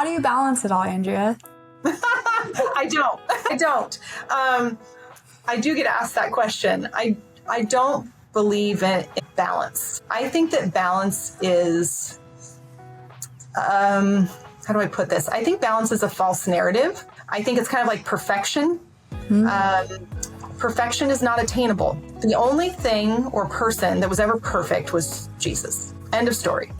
do you balance it all, Andrea? I don't. I do get asked that question. I don't believe in balance. I think that balance is, how do I put this? I think balance is a false narrative. I think it's kind of like perfection. Perfection is not attainable. The only thing or person that was ever perfect was Jesus. End of story.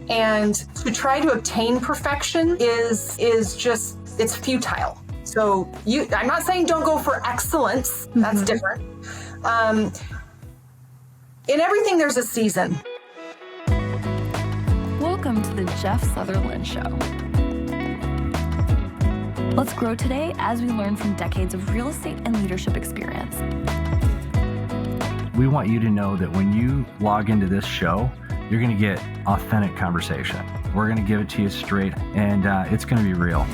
And to try to obtain perfection is just, it's futile. So I'm not saying don't go for excellence. That's different. In everything, there's a season. Welcome to the Jeff Sutherland Show. Let's grow today as we learn from decades of real estate and leadership experience. We want you to know that when you log into this show, you're going to get authentic conversation. We're going to give it to you straight, and it's going to be real.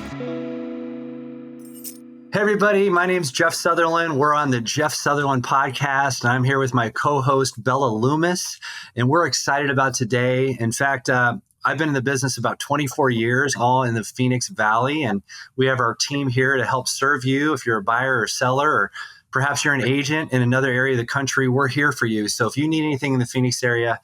Hey, everybody. My name's Jeff Sutherland. We're on the Jeff Sutherland podcast, and I'm here with my co-host, Bella Loomis, and we're excited about today. In fact, I've been in the business about 24 years, all in the Phoenix Valley, and we have our team here to help serve you if you're a buyer or seller, or perhaps you're an agent in another area of the country. We're here for you. So if you need anything in the Phoenix area,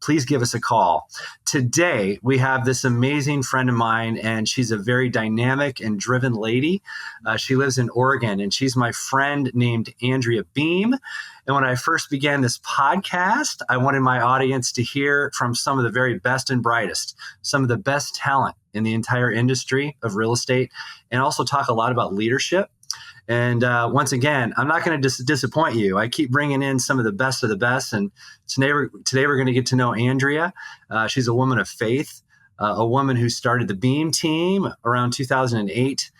please give us a call. Today, we have this amazing friend of mine, and she's a very dynamic and driven lady. She lives in Oregon, and she's my friend named Andrea Beem. And when I first began this podcast, I wanted my audience to hear from some of the very best and brightest, some of the best talent in the entire industry of real estate, and also talk a lot about leadership. And once again, I'm not going to disappoint you. I keep bringing in some of the best. And today we're going to get to know Andrea. She's a woman of faith, a woman who started the Beem team around 2008.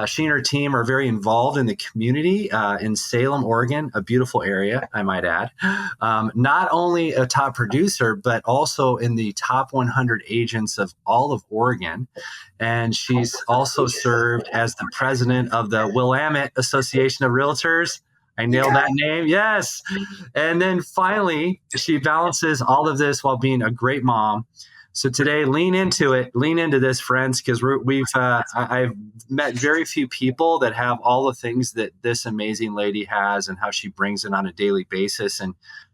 She and her team are very involved in the community in Salem, Oregon, a beautiful area, I might add. Not only a top producer, but also in the top 100 agents of all of Oregon. And she's also served as the president of the Willamette Association of Realtors. I nailed that name. Yes. And then finally, she balances all of this while being a great mom. So today, lean into it. Lean into this, friends, because I've met very few people that have all the things that this amazing lady has and how she brings it on a daily basis. And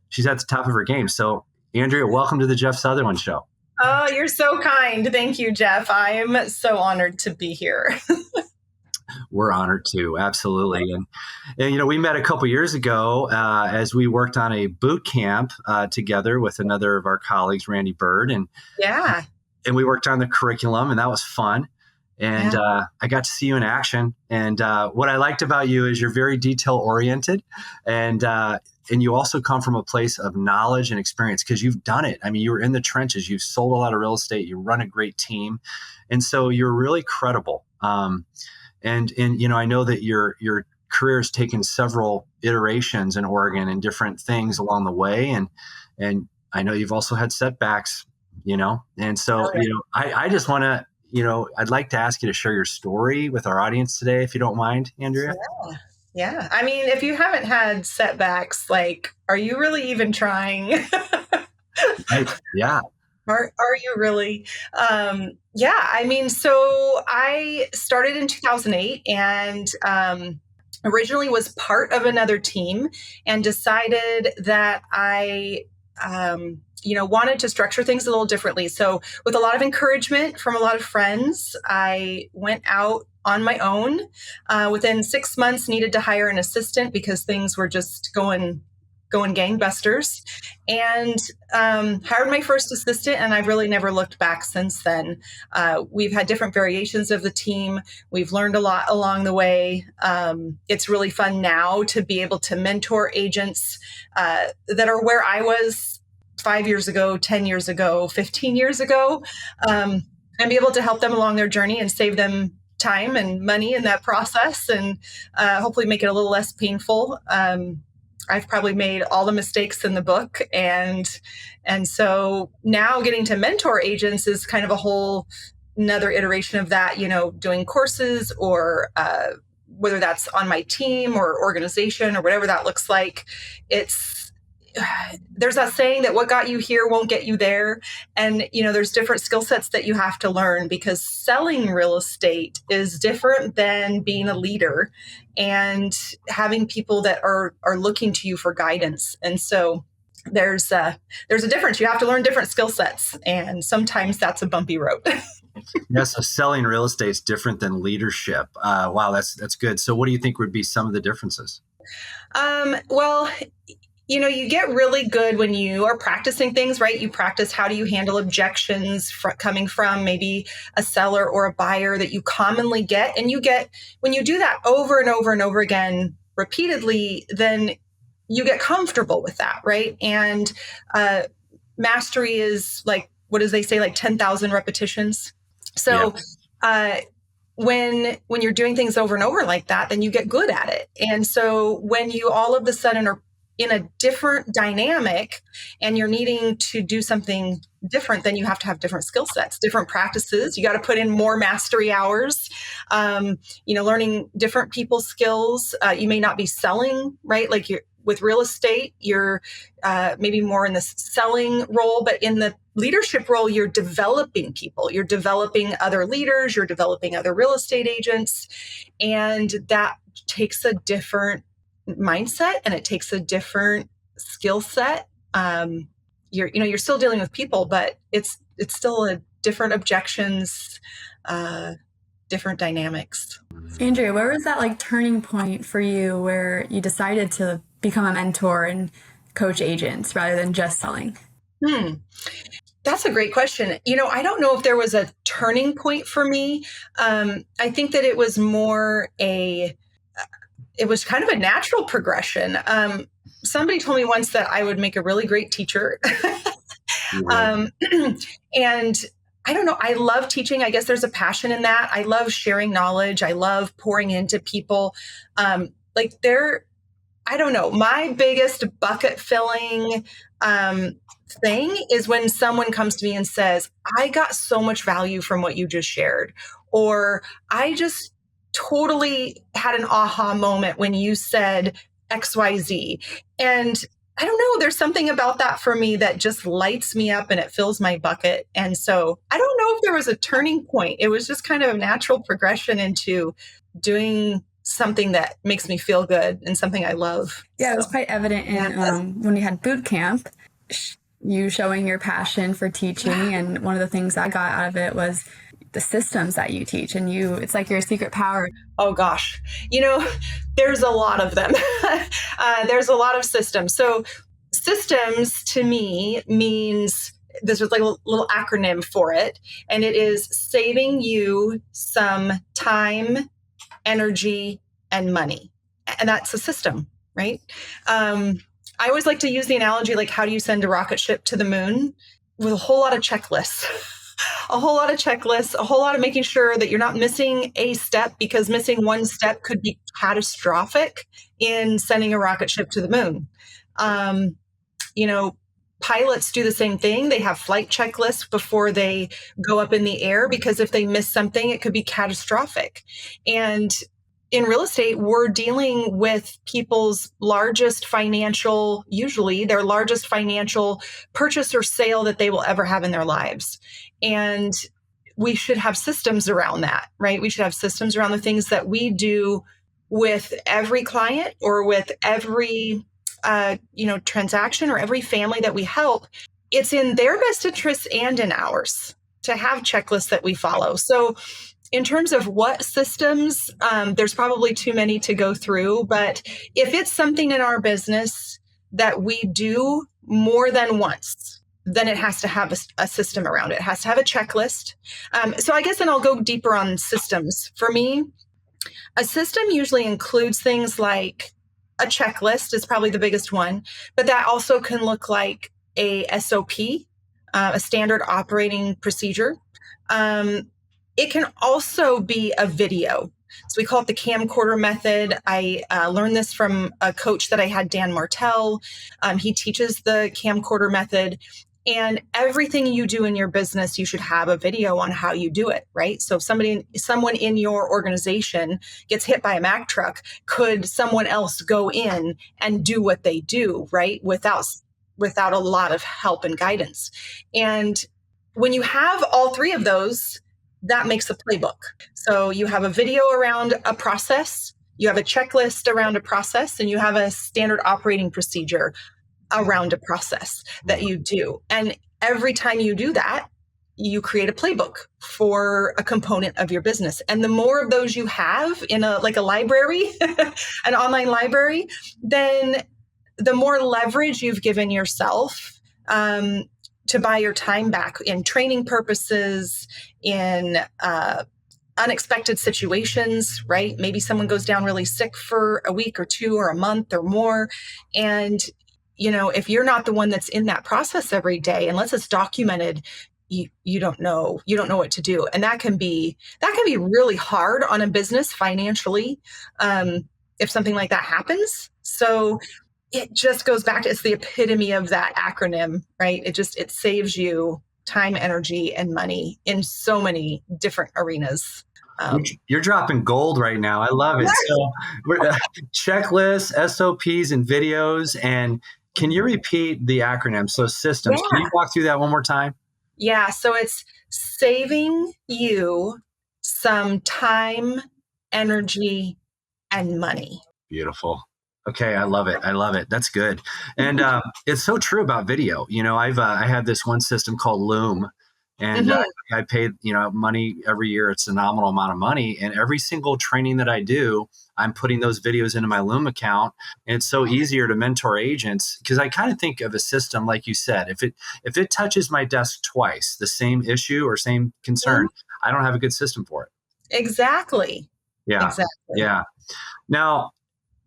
she's at the top of her game. So, Andrea, welcome to the Jeff Sutherland Show. Oh, you're so kind. Thank you, Jeff. I am so honored to be here. We're honored too. Absolutely. And we met a couple years ago as we worked on a boot camp together with another of our colleagues, Randy Bird. And we worked on the curriculum, and that was fun. And I got to see you in action. And what I liked about you is you're very detail oriented, and you also come from a place of knowledge and experience because you've done it. I mean, you were in the trenches. You've sold a lot of real estate. You run a great team. And so you're really credible. And I know that your career has taken several iterations in Oregon and different things along the way. And I know you've also had setbacks, and so, I just want to, I'd like to ask you to share your story with our audience today, if you don't mind, Andrea. Yeah. I mean, if you haven't had setbacks, are you really even trying? Yeah. Are you really? I mean, so I started in 2008 and originally was part of another team and decided that I, wanted to structure things a little differently. So with a lot of encouragement from a lot of friends, I went out on my own. Within 6 months, needed to hire an assistant because things were just going gangbusters, and hired my first assistant, and I've really never looked back since then. We've had different variations of the team. We've learned a lot along the way. It's really fun now to be able to mentor agents that are where I was 5 years ago, 10 years ago, 15 years ago, and be able to help them along their journey and save them time and money in that process, and hopefully make it a little less painful. I've probably made all the mistakes in the book. And so now getting to mentor agents is kind of a whole another iteration of that, doing courses or whether that's on my team or organization or whatever that looks like. there's that saying that what got you here won't get you there. And, there's different skill sets that you have to learn, because selling real estate is different than being a leader and having people that are looking to you for guidance. And so there's a difference. You have to learn different skill sets, and sometimes that's a bumpy road. Yeah, so selling real estate is different than leadership. Wow, that's good. So what do you think would be some of the differences? Well, you get really good when you are practicing things, right? You practice, how do you handle objections coming from maybe a seller or a buyer that you commonly get. And when you do that over and over and over again, repeatedly, then you get comfortable with that, right? And mastery is like, what does they say, like 10,000 repetitions? So when you're doing things over and over like that, then you get good at it. And so when you all of a sudden are in a different dynamic and you're needing to do something different, then you have to have different skill sets, different practices. You got to put in more mastery hours, learning different people's skills. You may not be selling, right? Like with real estate, you're maybe more in the selling role, but in the leadership role, you're developing people, you're developing other leaders, you're developing other real estate agents. And that takes a different mindset, and it takes a different skill set. You're still dealing with people, but it's still a different objections, different dynamics. Andrea, where was that turning point for you where you decided to become a mentor and coach agents rather than just selling? That's a great question. I don't know if there was a turning point for me. I think that it was more it was kind of a natural progression. Somebody told me once that I would make a really great teacher. And I don't know, I love teaching. I guess there's a passion in that. I love sharing knowledge. I love pouring into people. I don't know, my biggest bucket filling thing is when someone comes to me and says, I got so much value from what you just shared, or I just totally had an aha moment when you said XYZ. And I don't know, there's something about that for me that just lights me up and it fills my bucket. And so I don't know if there was a turning point. It was just kind of a natural progression into doing something that makes me feel good and something I love. Yeah, it was quite evident in when we had boot camp, you showing your passion for teaching. And one of the things I got out of it was the systems that you teach, and it's like your secret power. Oh gosh, there's a lot of them. There's a lot of systems. So systems to me means, this was like a little acronym for it, and it is saving you some time, energy, and money. And that's a system, right? I always like to use the analogy, like, how do you send a rocket ship to the moon? With a whole lot of checklists. A whole lot of checklists, a whole lot of making sure that you're not missing a step, because missing one step could be catastrophic in sending a rocket ship to the moon. Pilots do the same thing. They have flight checklists before they go up in the air, because if they miss something, it could be catastrophic. And in real estate, we're dealing with people's usually their largest financial purchase or sale that they will ever have in their lives. And we should have systems around that, right? We should have systems around the things that we do with every client, or with every transaction, or every family that we help. It's in their best interest and in ours to have checklists that we follow. So in terms of what systems, there's probably too many to go through, but if it's something in our business that we do more than once, then it has to have a system around it. It has to have a checklist. So I guess then I'll go deeper on systems. For me, a system usually includes things like a checklist is probably the biggest one, but that also can look like a SOP, a standard operating procedure. It can also be a video. So we call it the camcorder method. I learned this from a coach that I had, Dan Martell. He teaches the camcorder method. And everything you do in your business, you should have a video on how you do it, right? So if someone in your organization gets hit by a Mack truck, could someone else go in and do what they do, right? Without a lot of help and guidance. And when you have all three of those, that makes a playbook. So you have a video around a process, you have a checklist around a process, and you have a standard operating procedure around a process that you do. And every time you do that, you create a playbook for a component of your business. And the more of those you have in a library, an online library, then the more leverage you've given yourself to buy your time back in training purposes, in unexpected situations, right? Maybe someone goes down really sick for a week or two or a month or more. And if you're not the one that's in that process every day, unless it's documented, you don't know what to do. And that can be really hard on a business financially, if something like that happens. So it just goes back to, it's the epitome of that acronym, right? It saves you time, energy, and money in so many different arenas. You're dropping gold right now. I love it. So checklists, SOPs, and videos. And can you repeat the acronym? So systems. Can you walk through that one more time? Yeah. So it's saving you some time, energy, and money. Beautiful. Okay, I love it. I love it. That's good. And it's so true about video. I have this one system called Loom, and I pay money every year. It's a nominal amount of money, and every single training that I do, I'm putting those videos into my Loom account. And it's so easier to mentor agents, because I kind of think of a system like you said. If it touches my desk twice, the same issue or same concern, I don't have a good system for it. Exactly. Yeah. Exactly. Yeah. Now,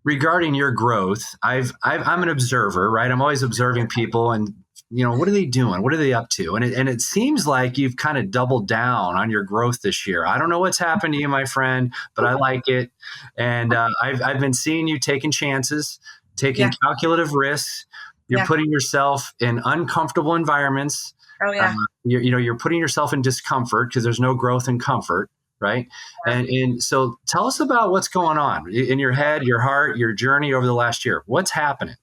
regarding your growth, I'm an observer, right? I'm always observing people, and what are they doing? What are they up to? And it seems like you've kind of doubled down on your growth this year. I don't know what's happened to you, my friend, but I like it. And I've been seeing you taking chances, taking calculative risks. You're putting yourself in uncomfortable environments. Oh yeah. You're putting yourself in discomfort because there's no growth in comfort. Right. And so tell us about what's going on in your head, your heart, your journey over the last year. What's happening?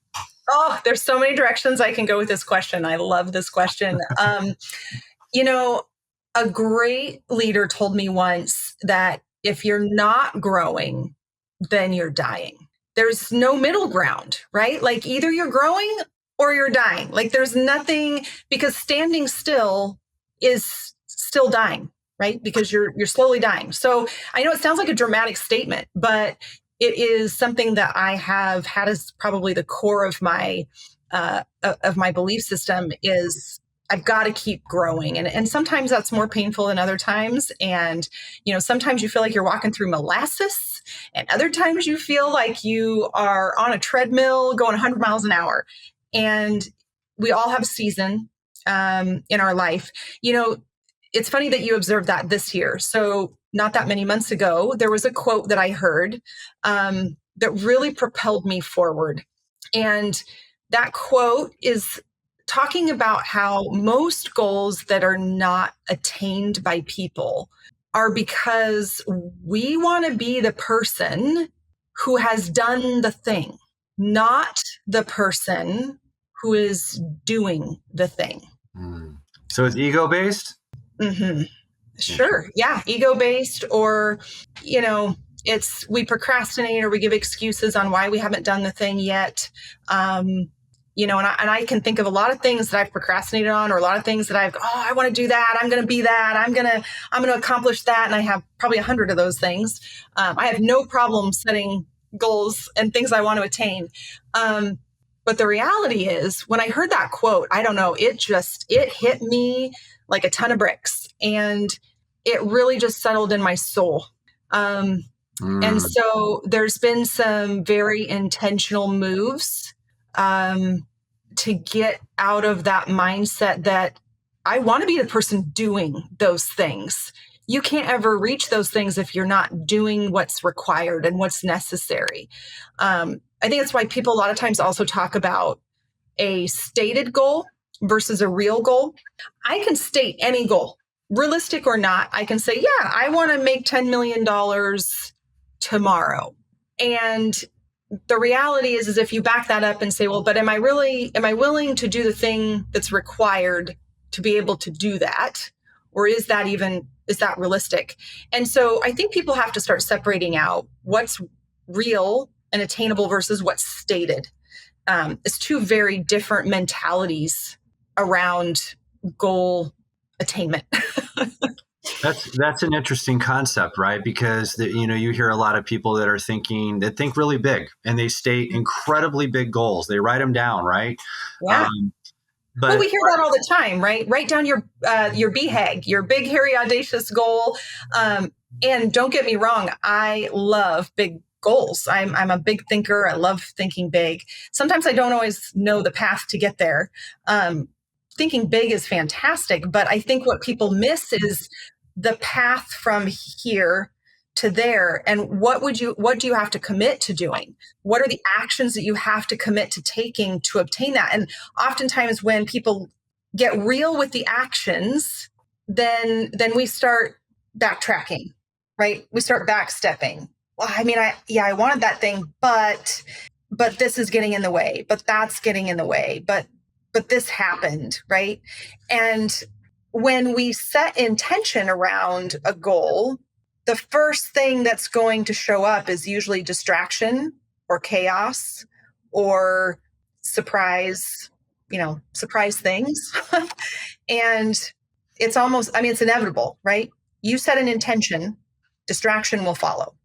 Oh, there's so many directions I can go with this question. I love this question. A great leader told me once that if you're not growing, then you're dying. There's no middle ground, right? Like either you're growing or you're dying. Like there's nothing, because standing still is still dying. Right? Because you're slowly dying. So I know it sounds like a dramatic statement, but it is something that I have had as probably the core of my belief system is I've got to keep growing. And sometimes that's more painful than other times. And, sometimes you feel like you're walking through molasses, and other times you feel like you are on a treadmill going 100 miles an hour. And we all have a season in our life. It's funny that you observed that this year. So not that many months ago, there was a quote that I heard that really propelled me forward. And that quote is talking about how most goals that are not attained by people are because we want to be the person who has done the thing, not the person who is doing the thing. So it's ego-based? Mm-hmm. Sure. Yeah. Ego-based, or, we procrastinate or we give excuses on why we haven't done the thing yet. And I can think of a lot of things that I've procrastinated on, or a lot of things that I want to do that. I'm going to be that. I'm going to accomplish that. And I have probably 100 of those things. I have no problem setting goals and things I want to attain. But the reality is, when I heard that quote, I don't know, it hit me like a ton of bricks, and it really just settled in my soul. And so there's been some very intentional moves to get out of that mindset that I want to be the person doing those things. You can't ever reach those things if you're not doing what's required and what's necessary. I think that's why people a lot of times also talk about a stated goal versus a real goal, I can state any goal, realistic or not. I can say, yeah, I want to make $10 million tomorrow. And the reality is if you back that up and say, well, but am I willing to do the thing that's required to be able to do that? Or is that realistic? And so I think people have to start separating out what's real and attainable versus what's stated. It's two very different mentalities around goal attainment. That's an interesting concept, right? Because you hear a lot of people that think really big, and they state incredibly big goals. They write them down, right? Yeah. But well, we hear that all the time, right? Write down your BHAG, your big, hairy, audacious goal. And don't get me wrong, I love big goals. I'm a big thinker. I love thinking big. Sometimes I don't always know the path to get there. Thinking big is fantastic, but I think what people miss is the path from here to there. And what do you have to commit to doing? What are the actions that you have to commit to taking to obtain that? And oftentimes when people get real with the actions, then we start backtracking, right? We start backstepping. Well, I mean, I wanted that thing, but this is getting in the way, but that's getting in the way, but this happened, right? And when we set intention around a goal, the first thing that's going to show up is usually distraction or chaos or surprise things. And it's inevitable, right? You set an intention, distraction will follow.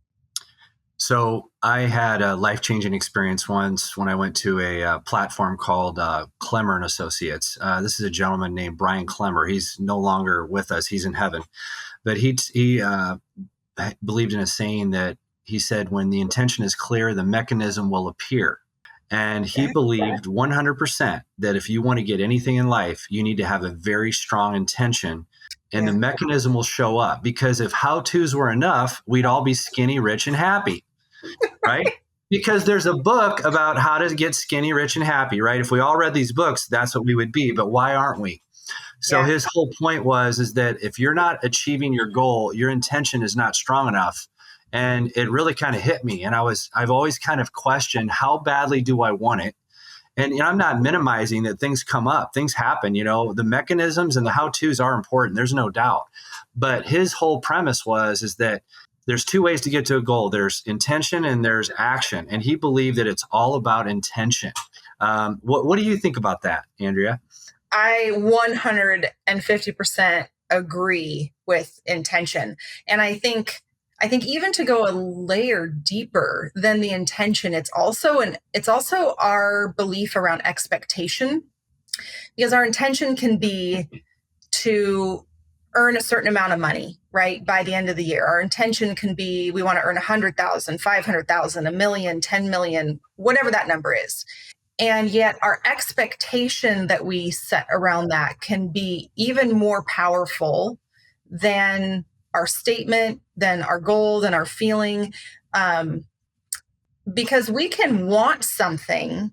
So I had a life-changing experience once when I went to a platform called Clemmer and Associates. This is a gentleman named Brian Clemmer. He's no longer with us. He's in heaven. But he believed in a saying that he said, when the intention is clear, the mechanism will appear. And he believed 100% that if you want to get anything in life, you need to have a very strong intention. And the mechanism will show up, because if how-tos were enough, we'd all be skinny, rich, and happy, right? Because there's a book about how to get skinny, rich, and happy, right? If we all read these books, that's what we would be. But why aren't we? So his whole point is that if you're not achieving your goal, your intention is not strong enough. And it really kind of hit me. And I've always kind of questioned, how badly do I want it? And I'm not minimizing that things come up, things happen, the mechanisms and the how-tos are important. There's no doubt. But his whole premise is that there's two ways to get to a goal. There's intention and there's action. And he believed that it's all about intention. What do you think about that, Andrea? I 150% agree with intention. And I think even to go a layer deeper than the intention, it's also our belief around expectation, because our intention can be to earn a certain amount of money, right? By the end of the year, our intention can be, we want to earn 100,000, 500,000, 1 million, 10 million, whatever that number is. And yet our expectation that we set around that can be even more powerful than our statement, than our goal, than our feeling. Because we can want something,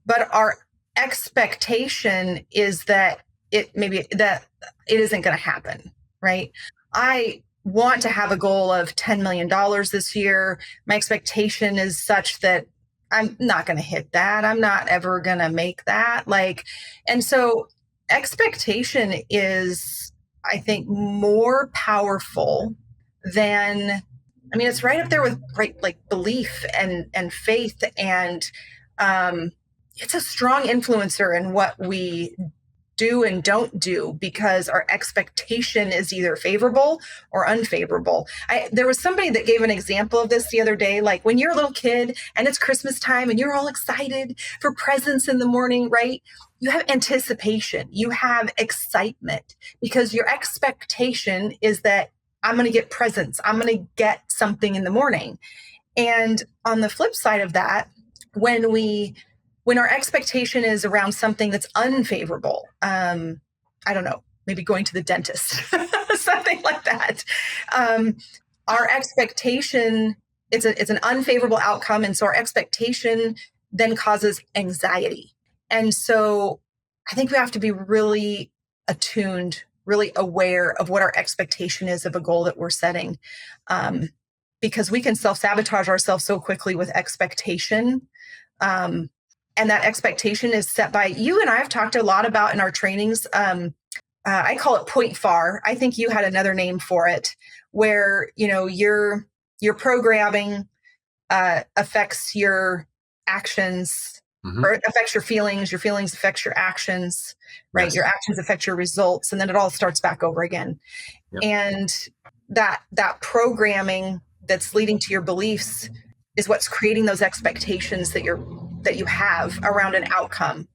but our expectation is that it isn't going to happen, right? I want to have a goal of $10 million this year. My expectation is such that I'm not going to hit that. I'm not ever going to make that. And so expectation is, I think, more powerful than, it's right up there with belief and faith. And it's a strong influencer in what we do and don't do, because our expectation is either favorable or unfavorable. There was somebody that gave an example of this the other day. Like when you're a little kid and it's Christmas time and you're all excited for presents in the morning, right? You have anticipation, you have excitement, because your expectation is that I'm going to get presents, I'm going to get something in the morning. And on the flip side of that, when our expectation is around something that's unfavorable, I don't know, maybe going to the dentist, something like that. Our expectation, it's an unfavorable outcome. And so our expectation then causes anxiety. And so I think we have to be really attuned, really aware of what our expectation is of a goal that we're setting. Um, because we can self sabotage ourselves so quickly with expectation. Um, and that expectation is set by you and I have talked a lot about in our trainings. I call it point far. I think you had another name for it, where your programming affects your actions, Hmm. or it affects your feelings affects your actions, right? Yes. Your actions affect your results, and then it all starts back over again. Yep. And that programming that's leading to your beliefs is what's creating those expectations that you have around an outcome.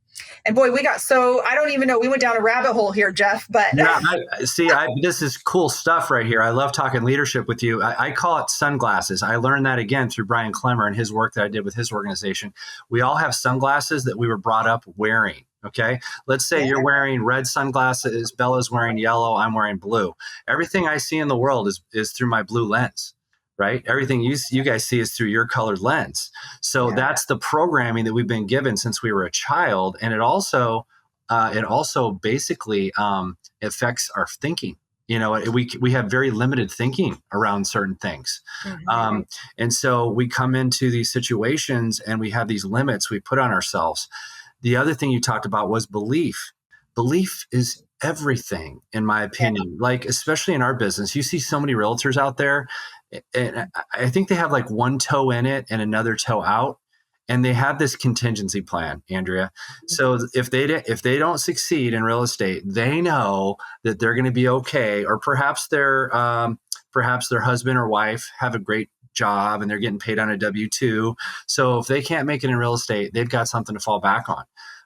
And boy, I don't even know, we went down a rabbit hole here, Jeff, but Yeah, I see. This is cool stuff right here. I love talking leadership with you. I call it sunglasses. I learned that again through Brian Clemmer and his work that I did with his organization. We all have sunglasses that we were brought up wearing. Okay, let's say yeah, you're wearing red sunglasses, Bella's wearing yellow, I'm wearing blue. Everything I see in the world is through my blue lens, right? Everything you guys see is through your colored lens. So yeah, that's the programming that we've been given since we were a child, and it also basically affects our thinking. We have very limited thinking around certain things. mhm, And so we come into these situations and we have these limits we put on ourselves. The other thing you talked about was belief. Belief is everything, in my yeah, opinion. Like, especially in our business, you see so many realtors out there, and I think they have like one toe in it and another toe out, and they have this contingency plan, Andrea. So if they don't succeed in real estate, they know that they're going to be okay, or perhaps their husband or wife have a great job and they're getting paid on a W-2. So if they can't make it in real estate, they've got something to fall back on.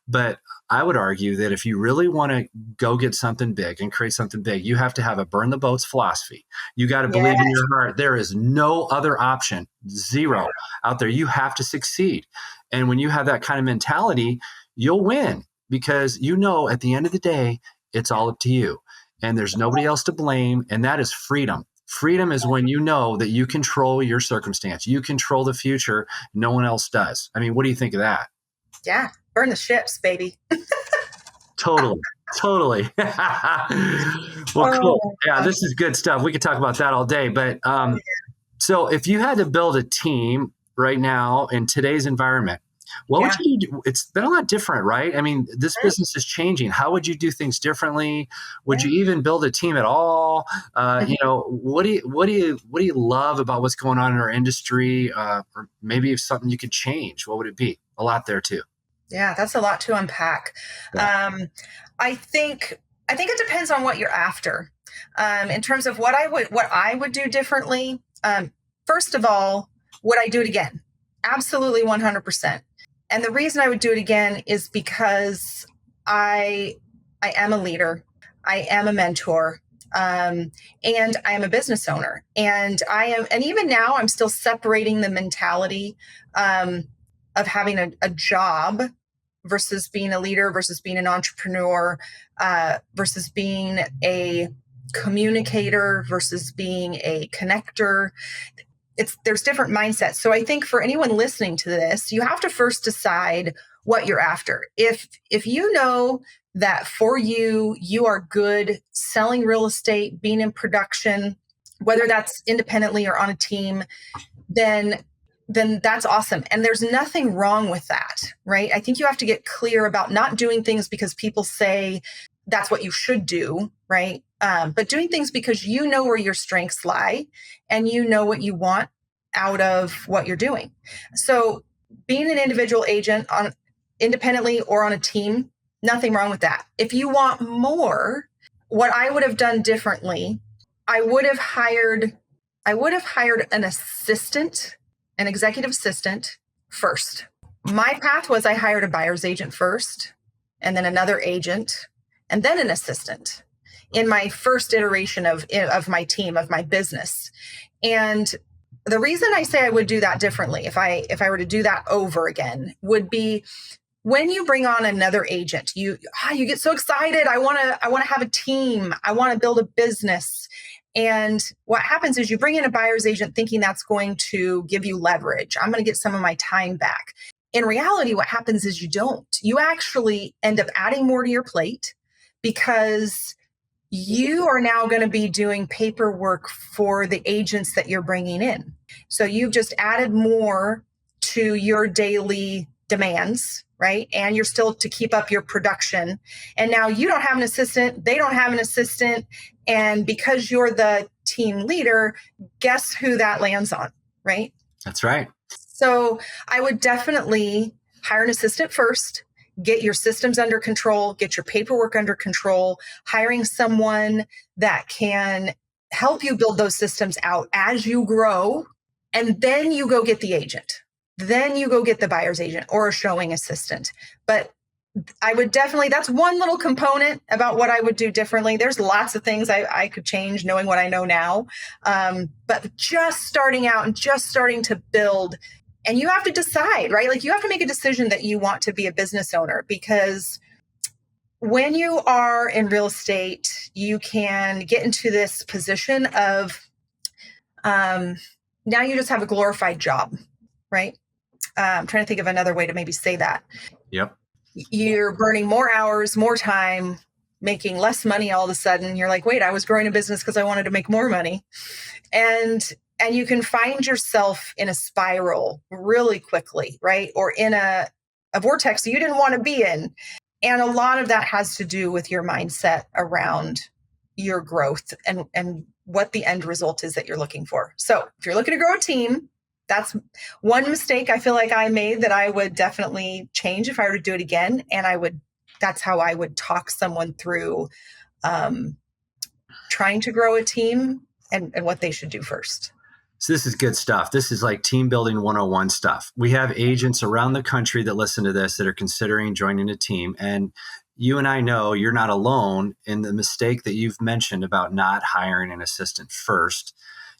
But I would argue that if you really want to go get something big and create something big, you have to have a burn the boats philosophy. You got to yeah, believe in your heart. There is no other option, zero out there. You have to succeed. And when you have that kind of mentality, you'll win, because at the end of the day, it's all up to you. And there's nobody else to blame. And that is freedom. Freedom is when you know that you control your circumstance, you control the future. No one else does. I mean, what do you think of that? yeah. Burn the ships, baby. Totally. Totally. Well, Oh cool. Yeah, my this is good stuff. We could talk about that all day. But gosh. so if you had to build a team right now in today's environment, what would Yeah. you do? It's been a lot different, right? I mean, this Mhm. business is changing. How would you do things differently? Would Yeah. you even build a team at all? Mhm. What do you love about what's going on in our industry? Or maybe if something you could change, what would it be? A lot there too. Yeah, that's a lot to unpack. Yeah. Um, I think it depends on what you're after. In terms of what I would do differently. First of all, would I do it again? Absolutely, 100%. And the reason I would do it again is because I I am a leader, I am a mentor, and I am a business owner, and even now I'm still separating the mentality um, of having a job versus being a leader versus being an entrepreneur versus being a communicator versus being a connector. There's different mindsets. So I think for anyone listening to this, you have to first decide what you're after. If you know that for you are good selling real estate, being in production, whether that's independently or on a team, then that's awesome. And there's nothing wrong with that, right? I think you have to get clear about not doing things because people say that's what you should do, right? But doing things because you know where your strengths lie and you know what you want out of what you're doing. So being an individual agent on independently or on a team, nothing wrong with that. If you want more, what I would have done differently, I would have hired I would have hired an executive assistant first. My path was I hired a buyer's agent first, and then another agent, and then an assistant in my first iteration of my team, of my business. And the reason I say I would do that differently, if I were to do that over again, would be when you bring on another agent, you get so excited. I want to have a team. I want to build a business. And what happens is you bring in a buyer's agent thinking that's going to give you leverage. I'm going to get some of my time back. in reality, what happens is you don't. You actually end up adding more to your plate because you are now going to be doing paperwork for the agents that you're bringing in. So you've just added more to your daily demands, right? And you're still to keep up your production. And now you don't have an assistant, they don't have an assistant. And because you're the team leader, guess who that lands on, right? That's right. So I would definitely hire an assistant first, get your systems under control, get your paperwork under control, hiring someone that can help you build those systems out as you grow. And then you go get the agent. Then you go get the buyer's agent or a showing assistant. But I would definitely, that's one little component about what I would do differently. There's lots of things I could change knowing what I know now. But just starting out and just starting to build, and you have to decide, right? Like you have to make a decision that you want to be a business owner, because when you are in real estate, you can get into this position of now you just have a glorified job, right? I'm trying to think of another way to maybe say that. Yep. You're burning more hours, more time, making less money all of a sudden. You're like, wait, I was growing a business because I wanted to make more money. And you can find yourself in a spiral really quickly, right? Or in a vortex you didn't want to be in. And a lot of that has to do with your mindset around your growth and what the end result is that you're looking for. So if you're looking to grow a team, that's one mistake I feel like I made that I would definitely change if I were to do it again. And that's how I would talk someone through trying to grow a team and what they should do first. So this is good stuff. This is like team building 101 stuff. We have agents around the country that listen to this that are considering joining a team. And you and I know you're not alone in the mistake that you've mentioned about not hiring an assistant first.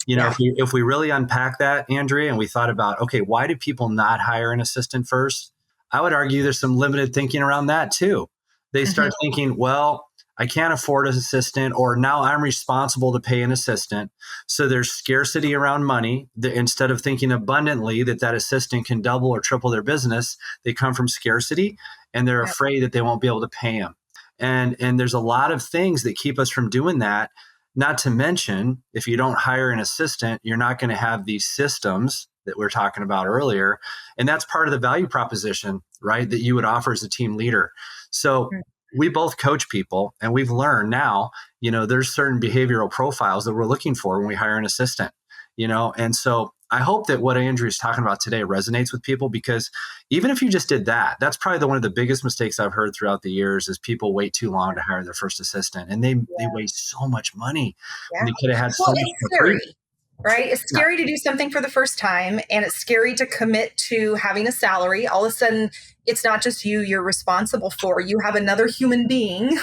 You know, if we really unpack that, Andrea, and we thought about, okay, why do people not hire an assistant first? I would argue there's some limited thinking around that too. They start thinking, well, I can't afford an assistant, or now I'm responsible to pay an assistant. So there's scarcity around money. Instead of thinking abundantly that assistant can double or triple their business, they come from scarcity and they're afraid that they won't be able to pay them. And there's a lot of things that keep us from doing that. Not to mention, if you don't hire an assistant, you're not going to have these systems that we're talking about earlier. And that's part of the value proposition, right, that you would offer as a team leader. So we both coach people, and we've learned now, you know, there's certain behavioral profiles that we're looking for when we hire an assistant, you know. And so I hope that what Andrea is talking about today resonates with people, because even if you just did that, that's probably one of the biggest mistakes I've heard throughout the years is people wait too long to hire their first assistant, and they waste so much money. And they could have had so much for free. Right? It's scary to do something for the first time, and it's scary to commit to having a salary. All of a sudden, it's not just you're responsible for. You have another human being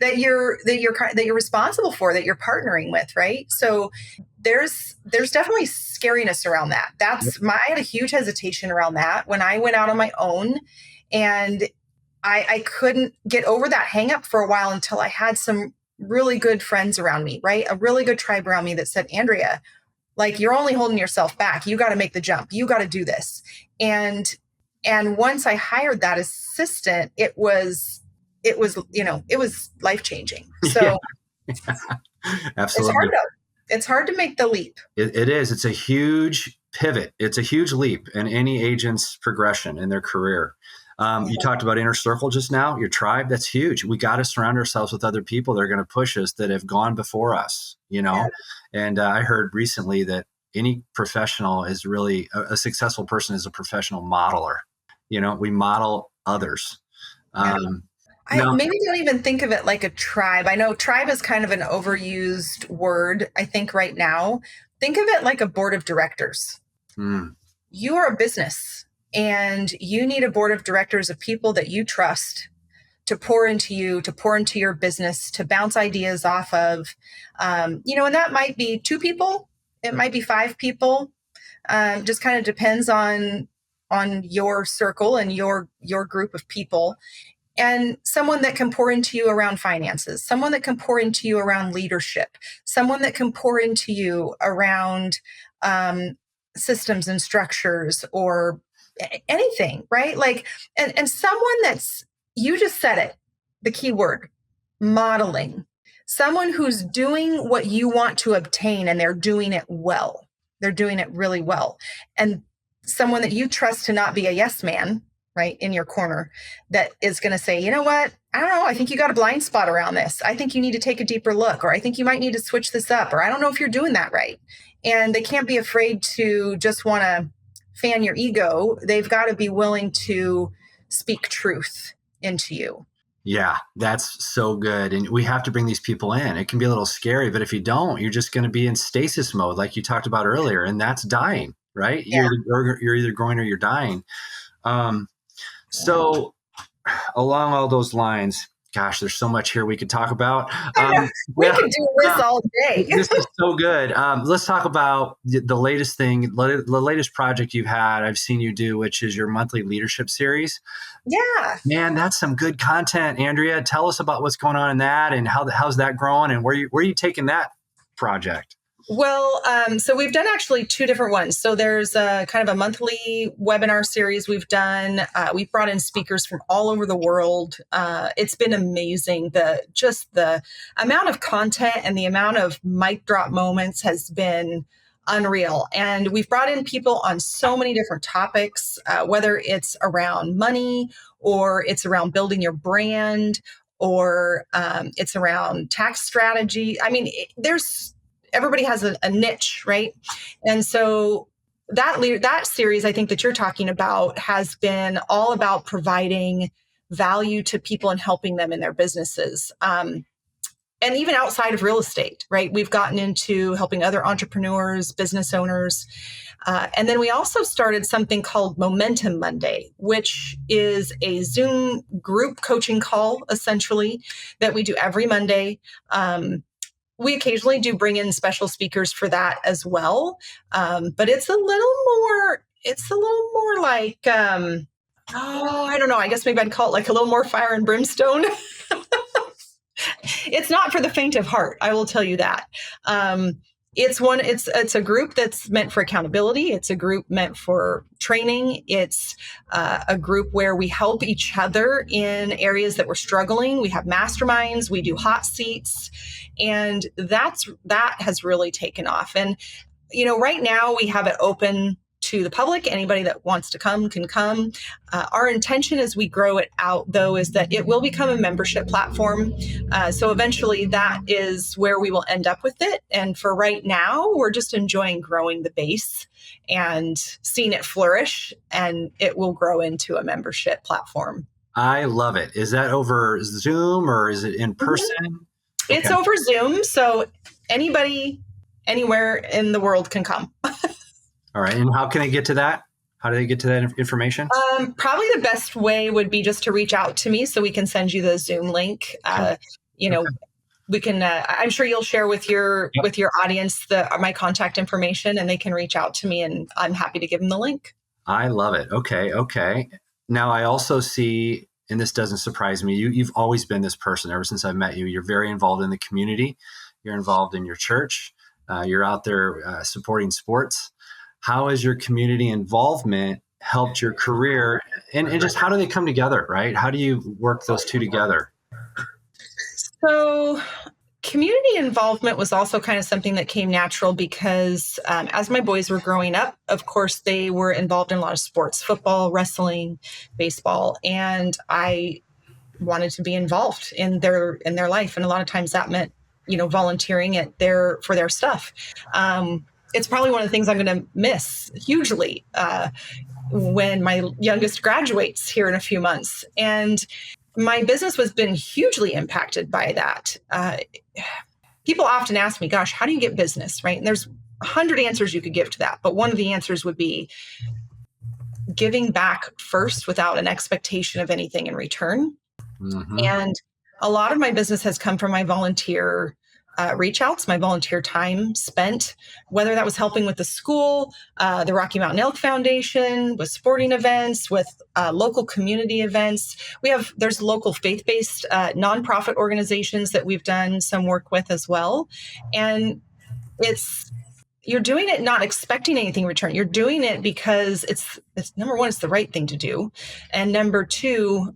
that you're responsible for, that you're partnering with, right? So there's definitely scariness around that. I had a huge hesitation around that when I went out on my own, and I couldn't get over that hang up for a while until I had some really good friends around me, right? A really good tribe around me that said, Andrea, like, you're only holding yourself back. You got to make the jump. You got to do this. And once I hired that assistant, it was life-changing. So Absolutely. It's hard to make the leap. It is. It's a huge pivot. It's a huge leap in any agent's progression in their career. You talked about inner circle just now, your tribe. That's huge. We got to surround ourselves with other people that are going to push us, that have gone before us, you know? Yeah. And I heard recently that any professional is really a successful person is a professional modeler. You know, we model others. I maybe don't even think of it like a tribe. I know tribe is kind of an overused word, I think, right now. Think of it like a board of directors. You are a business, and you need a board of directors of people that you trust to pour into you, to pour into your business, to bounce ideas off of. And that might be 2 people. It might be 5 people. Just kind of depends on your circle and your group of people. And someone that can pour into you around finances, someone that can pour into you around leadership, someone that can pour into you around systems and structures, or anything, right? Like, and someone that's, you just said it, the key word, modeling. Someone who's doing what you want to obtain and they're doing it well. They're doing it really well. And someone that you trust to not be a yes man, right, in your corner, that is going to say, you know what? I don't know. I think you got a blind spot around this. I think you need to take a deeper look, or I think you might need to switch this up, or I don't know if you're doing that right. And they can't be afraid to just want to fan your ego. They've got to be willing to speak truth into you. Yeah, that's so good. And we have to bring these people in. It can be a little scary, but if you don't, you're just going to be in stasis mode, like you talked about earlier, and that's dying, right? Yeah. You're either growing or you're dying. So along all those lines, gosh, there's so much here we could talk about. We could do this all day. This is so good. Let's talk about the latest thing, the latest project you've had, I've seen you do, which is your monthly leadership series. Yeah. Man, that's some good content, Andrea. Tell us about what's going on in that and how's that growing and where are you taking that project? Well, so we've done actually two different ones. So there's a kind of a monthly webinar series we've done. We've brought in speakers from all over the world. It's been amazing. The amount of content and the amount of mic drop moments has been unreal. And we've brought in people on so many different topics, whether it's around money or it's around building your brand or it's around tax strategy. I mean, everybody has a niche, right? And so that series, I think that you're talking about, has been all about providing value to people and helping them in their businesses. And even outside of real estate, right? We've gotten into helping other entrepreneurs, business owners. And then we also started something called Momentum Monday, which is a Zoom group coaching call, essentially, that we do every Monday. We occasionally do bring in special speakers for that as well. But it's a little more like, I don't know. I guess maybe I'd call it like a little more fire and brimstone. It's not for the faint of heart. I will tell you that. It's a group that's meant for accountability. It's a group meant for training. It's a group where we help each other in areas that we're struggling. We have masterminds, we do hot seats, and that has really taken off. And, right now we have it open to the public. Anybody that wants to come can come. Our intention as we grow it out, though, is that it will become a membership platform. So eventually that is where we will end up with it. And for right now, we're just enjoying growing the base and seeing it flourish, and it will grow into a membership platform. I love it. Is that over Zoom or is it in person? Mm-hmm. It's over Zoom. So anybody, anywhere in the world can come. All right. And how can I get to that? How do they get to that information? Probably the best way would be just to reach out to me so we can send you the Zoom link. We can, I'm sure you'll share with your audience my contact information, and they can reach out to me, and I'm happy to give them the link. I love it. Okay. Now I also see, and this doesn't surprise me, you've always been this person ever since I've met you. You're very involved in the community. You're involved in your church. You're out there supporting sports. How has your community involvement helped your career? And just how do they come together, right? How do you work those two together? So community involvement was also kind of something that came natural because as my boys were growing up, of course, they were involved in a lot of sports, football, wrestling, baseball, and I wanted to be involved in their life. And a lot of times that meant, volunteering for their stuff. It's probably one of the things I'm going to miss hugely when my youngest graduates here in a few months. And my business has been hugely impacted by that. People often ask me, gosh, how do you get business, right? And there's 100 answers you could give to that. But one of the answers would be giving back first without an expectation of anything in return. Mm-hmm. And a lot of my business has come from my volunteer reach outs, my volunteer time spent, whether that was helping with the school, the Rocky Mountain Elk Foundation, with sporting events, with local community events. There's local faith-based nonprofit organizations that we've done some work with as well. And you're doing it not expecting anything in return. You're doing it because it's number one, it's the right thing to do. And number two,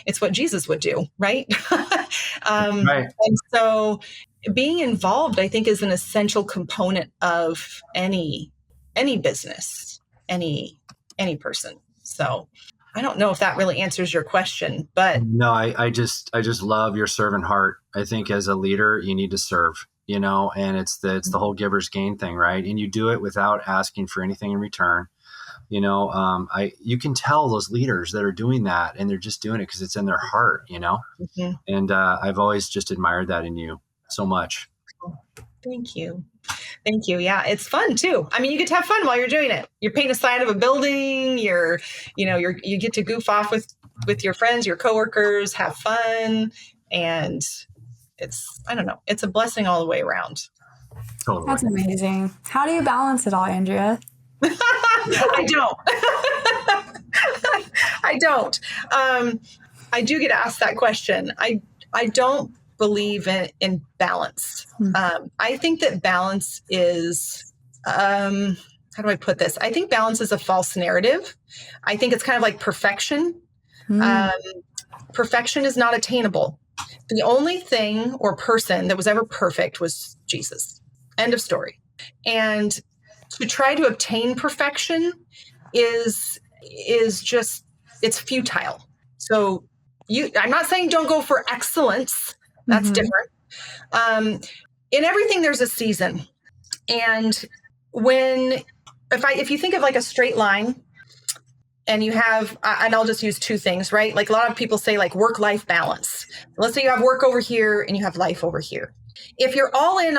it's what Jesus would do, right? Right. And so being involved, I think, is an essential component of any business, any person. So I don't know if that really answers your question, but No, I just love your servant heart. I think as a leader, you need to serve, and it's the whole giver's gain thing, right? And you do it without asking for anything in return. You can tell those leaders that are doing that, and they're just doing it because it's in their heart, Mhm. And I've always just admired that in you so much. Thank you. Thank you. Yeah, it's fun too. I mean, you get to have fun while you're doing it. You're painting a sign of a building. You get to goof off with your friends, your coworkers, have fun, and I don't know, it's a blessing all the way around. Totally. That's amazing. How do you balance it all, Andrea? I don't. I don't. I do get asked that question. I don't believe in balance. I think that balance is, how do I put this? I think balance is a false narrative. I think it's kind of like perfection. Perfection is not attainable. The only thing or person that was ever perfect was Jesus. End of story. And to try to obtain perfection is just, it's futile. So I'm not saying don't go for excellence. That's different. In everything, there's a season. And if you think of like a straight line, and you have, and I'll just use two things, right? Like a lot of people say like work-life balance. Let's say you have work over here and you have life over here. If you're all in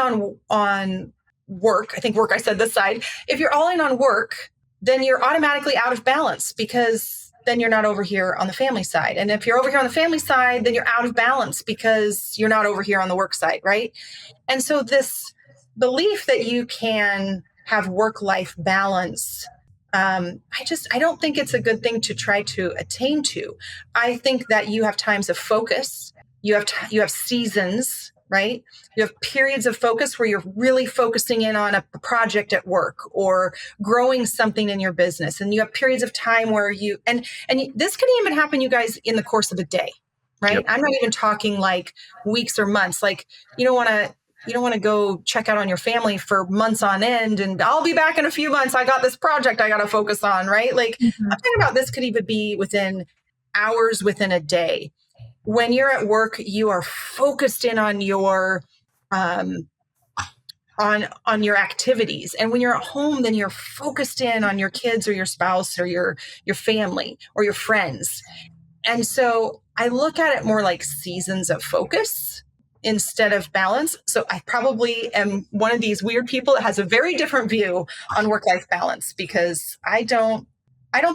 on work, I think work, I said this side. If you're all in on work, then you're automatically out of balance because then you're not over here on the family side. And if you're over here on the family side, then you're out of balance because you're not over here on the work side, right? And so this belief that you can have work-life balance, I don't think it's a good thing to try to attain to. I think that you have times of focus. You have seasons, right? You have periods of focus where you're really focusing in on a project at work or growing something in your business. And you have periods of time where and this can even happen, you guys, in the course of a day, right? Yep. I'm not even talking like weeks or months. Like you don't want to go check out on your family for months on end and I'll be back in a few months. I got this project I got to focus on, right? Like I'm talking about this could even be within hours within a day. When you're at work, you are focused in on your on your activities. And when you're at home, then you're focused in on your kids or your spouse or your family or your friends. And so I look at it more like seasons of focus instead of balance. So I probably am one of these weird people that has a very different view on work-life balance because I don't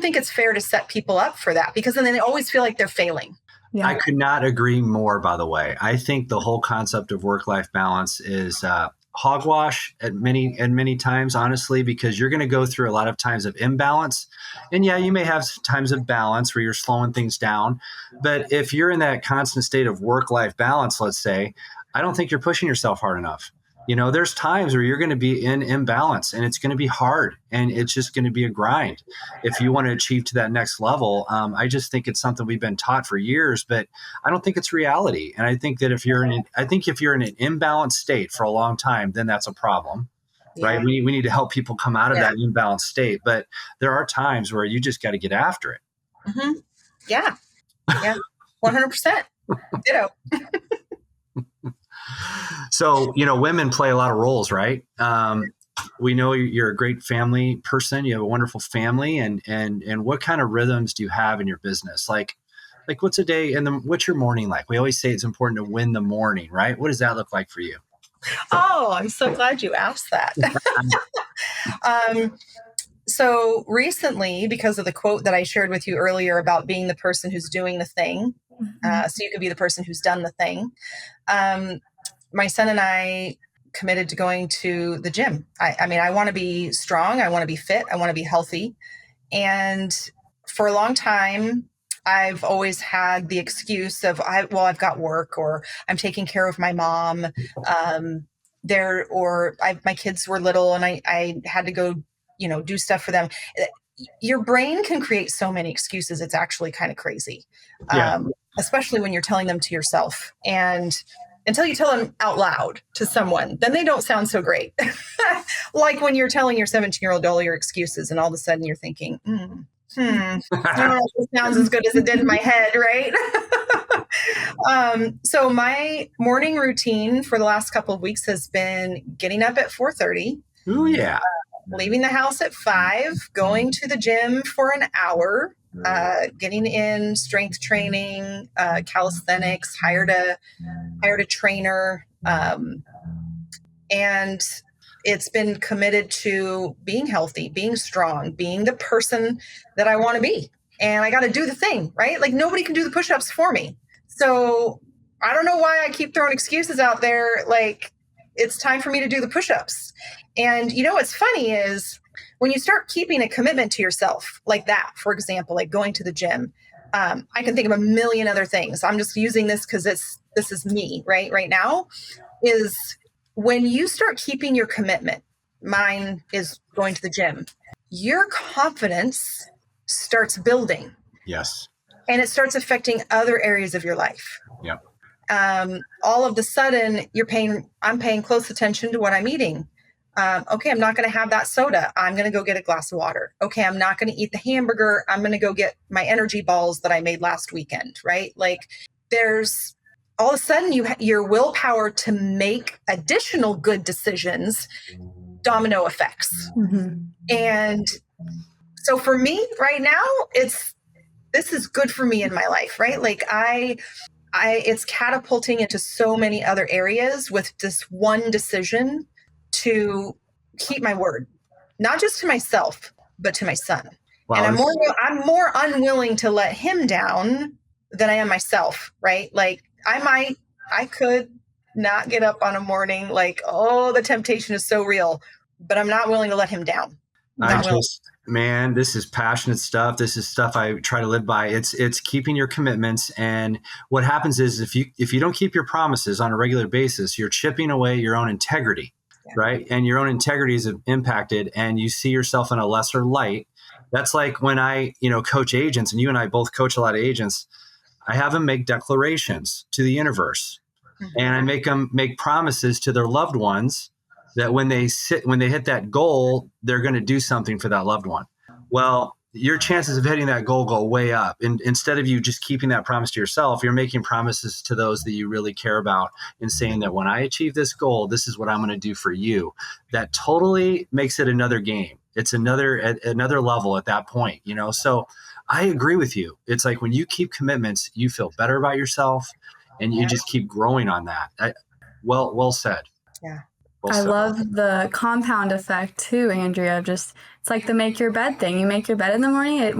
think it's fair to set people up for that because then they always feel like they're failing. Yeah. I could not agree more, by the way. I think the whole concept of work-life balance is hogwash at many times, honestly, because you're going to go through a lot of times of imbalance. And yeah, you may have times of balance where you're slowing things down. But if you're in that constant state of work-life balance, let's say, I don't think you're pushing yourself hard enough. There's times where you're going to be in imbalance and it's going to be hard and it's just going to be a grind if you want to achieve to that next level. I just think it's something we've been taught for years, but I don't think it's reality. And I think that if you're in an imbalanced state for a long time, then that's a problem, right? We need to help people come out of that imbalanced state. But there are times where you just got to get after it. Mm-hmm. Yeah. 100%. Ditto. So, women play a lot of roles, right? We know you're a great family person. You have a wonderful family. And what kind of rhythms do you have in your business? Like what's a day and what's your morning like? We always say it's important to win the morning, right? What does that look like for you? Oh, I'm so glad you asked that. So recently, because of the quote that I shared with you earlier about being the person who's doing the thing, so you could be the person who's done the thing. My son and I committed to going to the gym. I want to be strong. I want to be fit. I want to be healthy. And for a long time, I've always had the excuse of, I've got work or I'm taking care of my mom. my kids were little and I had to go, do stuff for them. Your brain can create so many excuses. It's actually kind of crazy. Yeah. Especially when you're telling them to yourself, and until you tell them out loud to someone, then they don't sound so great. Like when you're telling your 17-year-old all your excuses and all of a sudden you're thinking, I don't know if this sounds as good as it did in my head, right? So my morning routine for the last couple of weeks has been getting up at 4:30. Oh, yeah. Leaving the house at 5, going to the gym for an hour, getting in strength training, calisthenics, hired a trainer. And it's been committed to being healthy, being strong, being the person that I want to be. And I got to do the thing, right? Like nobody can do the push-ups for me. So I don't know why I keep throwing excuses out there. Like it's time for me to do the push-ups. And what's funny is when you start keeping a commitment to yourself like that, for example, like going to the gym, I can think of a million other things. I'm just using this because this is me right now, is when you start keeping your commitment, mine is going to the gym, your confidence starts building. Yes. And it starts affecting other areas of your life. Yep. All of a sudden I'm paying close attention to what I'm eating. Okay, I'm not going to have that soda. I'm going to go get a glass of water. Okay, I'm not going to eat the hamburger. I'm going to go get my energy balls that I made last weekend, right? Like there's all of a sudden your willpower to make additional good decisions, domino effects. Mm-hmm. And so for me right now, this is good for me in my life, right? Like it's catapulting into so many other areas with this one decision to keep my word, not just to myself, but to my son. Wow. And I'm more unwilling to let him down than I am myself, right? Like I could not get up on a morning like, oh, the temptation is so real, but I'm not willing to let him down. Man, this is passionate stuff. This is stuff I try to live by. It's keeping your commitments. And what happens is if you don't keep your promises on a regular basis, you're chipping away your own integrity, right? And your own integrity is impacted and you see yourself in a lesser light. That's like when I, coach agents, and you and I both coach a lot of agents. I have them make declarations to the universe, and I make them make promises to their loved ones that when they hit that goal, they're going to do something for that loved one. Well, your chances of hitting that goal go way up. And instead of you just keeping that promise to yourself, you're making promises to those that you really care about and saying that when I achieve this goal, this is what I'm going to do for you. That totally makes it another game. It's another level at that point, So I agree with you. It's like when you keep commitments, you feel better about yourself and you just keep growing on that. Well said. Yeah. I love the compound effect too, Andrea. It's like the make your bed thing. You make your bed in the morning. It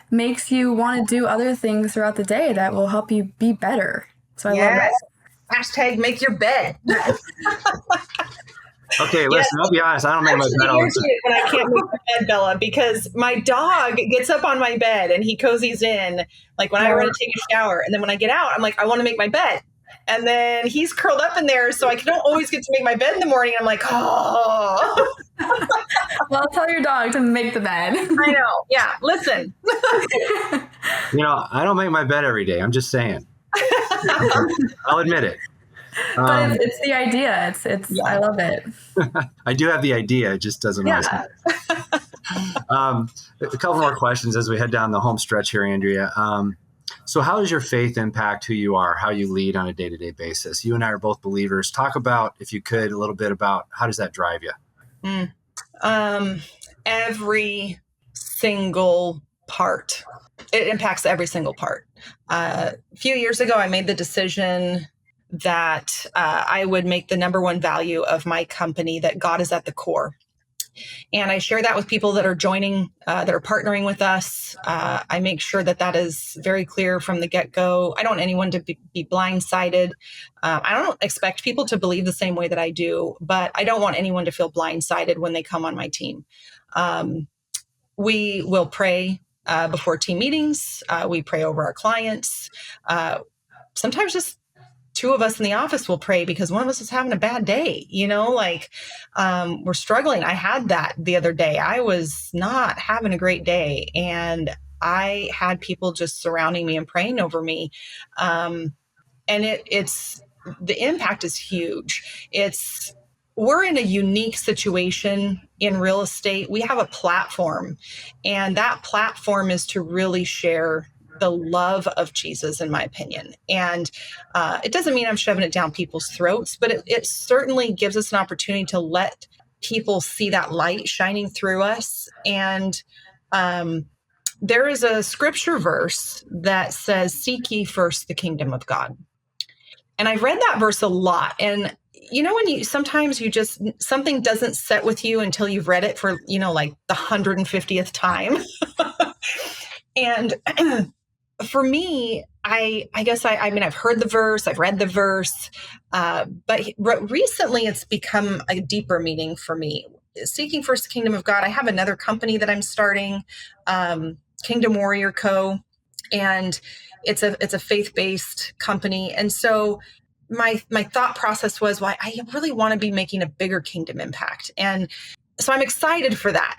makes you want to do other things throughout the day that will help you be better. So I love that. Hashtag make your bed. Okay, listen, I'll be honest. I don't make my bed all the time. When I can't make my bed, Bella, because my dog gets up on my bed and he cozies in, like when I run to take a shower. And then when I get out, I'm like, I want to make my bed. And then he's curled up in there, so I don't always get to make my bed in the morning. I'm like, oh. Well, tell your dog to make the bed. I know. Yeah. Listen. I don't make my bed every day. I'm just saying. I'll admit it. But it's the idea. I love it. I do have the idea. It just doesn't always happen. A couple more questions as we head down the home stretch here, Andrea. So how does your faith impact who you are, how you lead on a day-to-day basis? You and I are both believers. Talk about, if you could, a little bit about how does that drive you? Every single part. It impacts every single part. A few years ago, I made the decision that I would make the number one value of my company that God is at the core. And I share that with people that are joining, that are partnering with us. I make sure that is very clear from the get-go. I don't want anyone to be blindsided. I don't expect people to believe the same way that I do, but I don't want anyone to feel blindsided when they come on my team. We will pray before team meetings. We pray over our clients. Sometimes just two of us in the office will pray because one of us is having a bad day, we're struggling. I had that the other day. I was not having a great day, and I had people just surrounding me and praying over me. And it's the impact is huge. We're in a unique situation in real estate. We have a platform, and that platform is to really share the love of Jesus, in my opinion. And it doesn't mean I'm shoving it down people's throats, but it certainly gives us an opportunity to let people see that light shining through us. And there is a scripture verse that says, "Seek ye first the kingdom of God." And I've read that verse a lot. And when sometimes something doesn't set with you until you've read it for, like the 150th time. And for me, I guess I've heard the verse, I've read the verse, but recently it's become a deeper meaning for me. Seeking first the kingdom of God. I have another company that I'm starting, Kingdom Warrior Co. And it's a faith-based company. And so my thought process was, well, I really want to be making a bigger kingdom impact. And so I'm excited for that.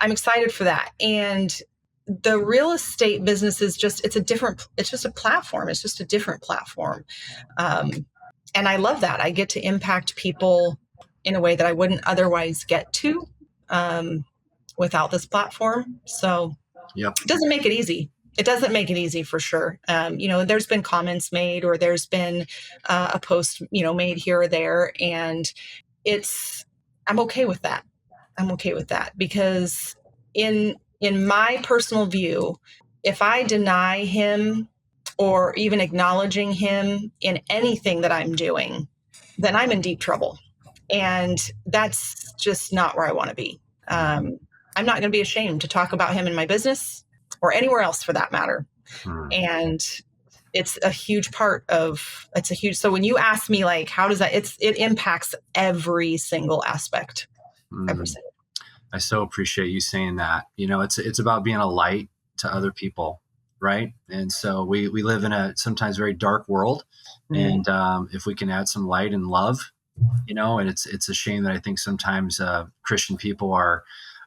And the real estate business is it's just a platform. It's just a different platform. And I love that. I get to impact people in a way that I wouldn't otherwise get to without this platform. So Yep. It doesn't make it easy. It doesn't make it easy for sure. There's been comments made, or there's been a post, made here or there. And I'm okay with that. Because in my personal view, if I deny him or even acknowledging him in anything that I'm doing, then I'm in deep trouble. And that's just not where I want to be. I'm not going to be ashamed to talk about him in my business or anywhere else for that matter. And it's a huge so when you ask me, like, how does that, it impacts every single aspect. Every single. I so appreciate you saying that. It's about being a light to other people, right? And so we live in a sometimes very dark world. And if we can add some light and love, and it's a shame that I think sometimes Christian people are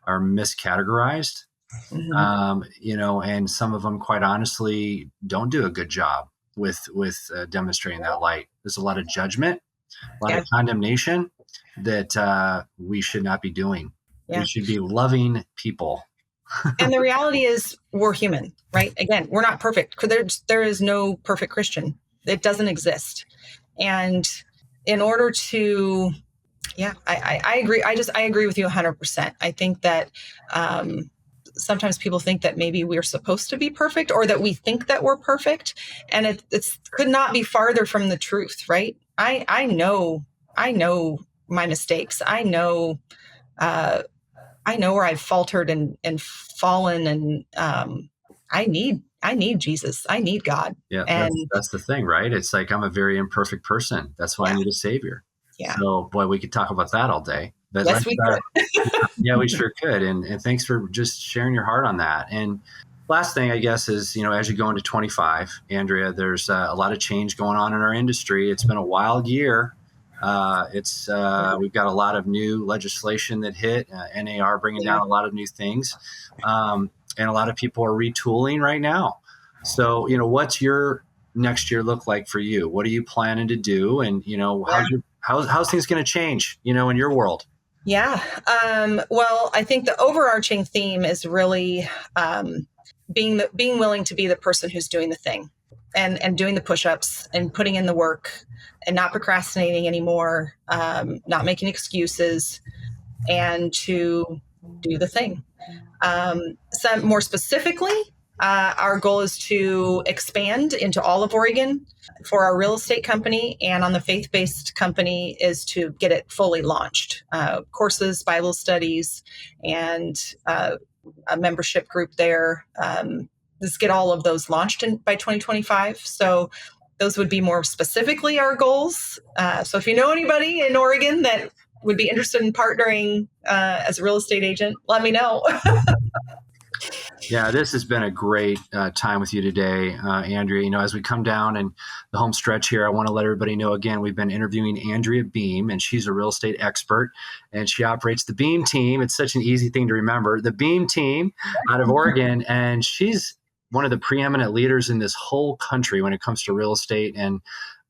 miscategorized. And some of them, quite honestly, don't do a good job with demonstrating that light. There's a lot of judgment, a lot of condemnation that we should not be doing. Yeah. We should be loving people. And the reality is, we're human, right? Again, we're not perfect. There is no perfect Christian. It doesn't exist. And in order to, I agree. I agree with you 100%. I think that sometimes people think that maybe we're supposed to be perfect, or that we think that we're perfect. And it could not be farther from the truth, right? I know my mistakes. I know where I've faltered and fallen, and I need Jesus. I need God. Yeah, and that's the thing, right? It's like, I'm a very imperfect person. That's why I need a savior. Yeah. So, boy, we could talk about that all day. But yes, we could. Yeah, we sure could. And thanks for just sharing your heart on that. And last thing, I guess, is, as you go into 25, Andrea, there's a lot of change going on in our industry. It's been a wild year. We've got a lot of new legislation that hit, NAR bringing down a lot of new things. And a lot of people are retooling right now. So, what's your next year look like for you? What are you planning to do? And, how's things going to change, in your world? Yeah. Well, I think the overarching theme is really being willing to be the person who's doing the thing, and doing the push-ups and putting in the work, and not procrastinating anymore, not making excuses, and to do the thing. Some more specifically, our goal is to expand into all of Oregon for our real estate company, and on the faith-based company is to get it fully launched. Courses, Bible studies, and a membership group there. Let's get all of those launched by 2025. So those would be more specifically our goals. So if you know anybody in Oregon that would be interested in partnering as a real estate agent, let me know. Yeah, this has been a great time with you today, Andrea. As we come down and the home stretch here, I want to let everybody know again, we've been interviewing Andrea Beem, and she's a real estate expert, and she operates the Beem team. It's such an easy thing to remember. The Beem team out of Oregon, and she's one of the preeminent leaders in this whole country when it comes to real estate. And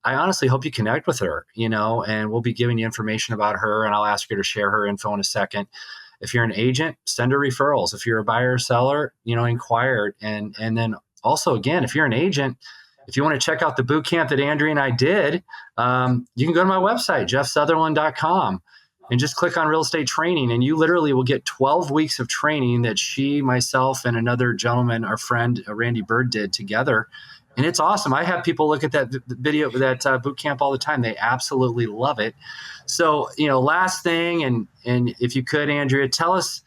I honestly hope you connect with her, and we'll be giving you information about her, and I'll ask her to share her info in a second. If you're an agent, send her referrals. If you're a buyer or seller, inquire. And then also, again, if you're an agent, if you want to check out the boot camp that Andrea and I did, you can go to my website, jeffsutherland.com, and just click on real estate training. And you literally will get 12 weeks of training that she, myself, and another gentleman, our friend, Randy Bird, did together. And it's awesome. I have people look at that video, that boot camp all the time. They absolutely love it. So, last thing, and if you could, Andrea, tell us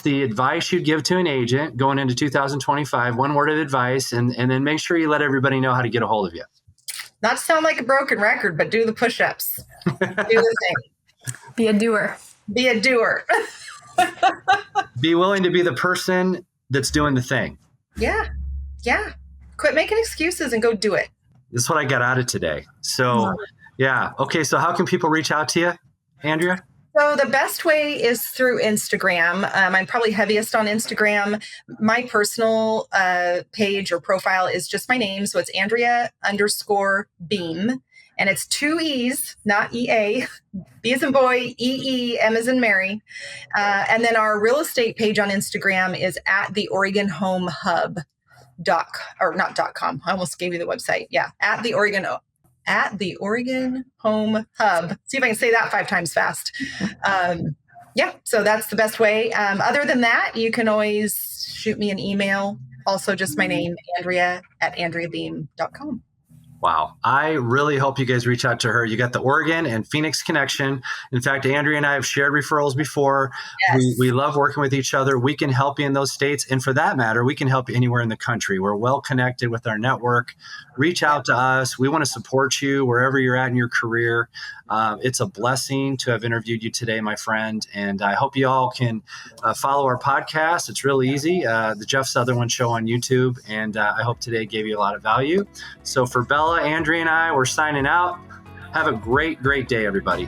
the advice you'd give to an agent going into 2025, one word of advice, and then make sure you let everybody know how to get a hold of you. Not to sound like a broken record, but do the push-ups. Do the thing. Be a doer. Be a doer. Be willing to be the person that's doing the thing. Yeah. Quit making excuses and go do it. This is what I got out of today. So, yeah. Okay. So how can people reach out to you, Andrea? So the best way is through Instagram. I'm probably heaviest on Instagram. My personal page or profile is just my name. So it's Andrea_Beem. And it's 2 E's, not EA. B as in boy, EE, M as in Mary. And then our real estate page on Instagram is at the Oregon Home Hub. Not.com. I almost gave you the website. Yeah. At the Oregon Home Hub. See if I can say that 5 times fast. So that's the best way. Other than that, you can always shoot me an email. Also just my name, Andrea@AndreaBeem.com. Wow. I really hope you guys reach out to her. You got the Oregon and Phoenix connection. In fact, Andrea and I have shared referrals before. Yes. We love working with each other. We can help you in those states. And for that matter, we can help you anywhere in the country. We're well connected with our network. Reach out to us. We want to support you wherever you're at in your career. It's a blessing to have interviewed you today, my friend. And I hope you all can follow our podcast. It's really easy. The Jeff Sutherland Show on YouTube. And I hope today gave you a lot of value. So for Bella, Andrea, and I, we're signing out. Have a great, great day, everybody.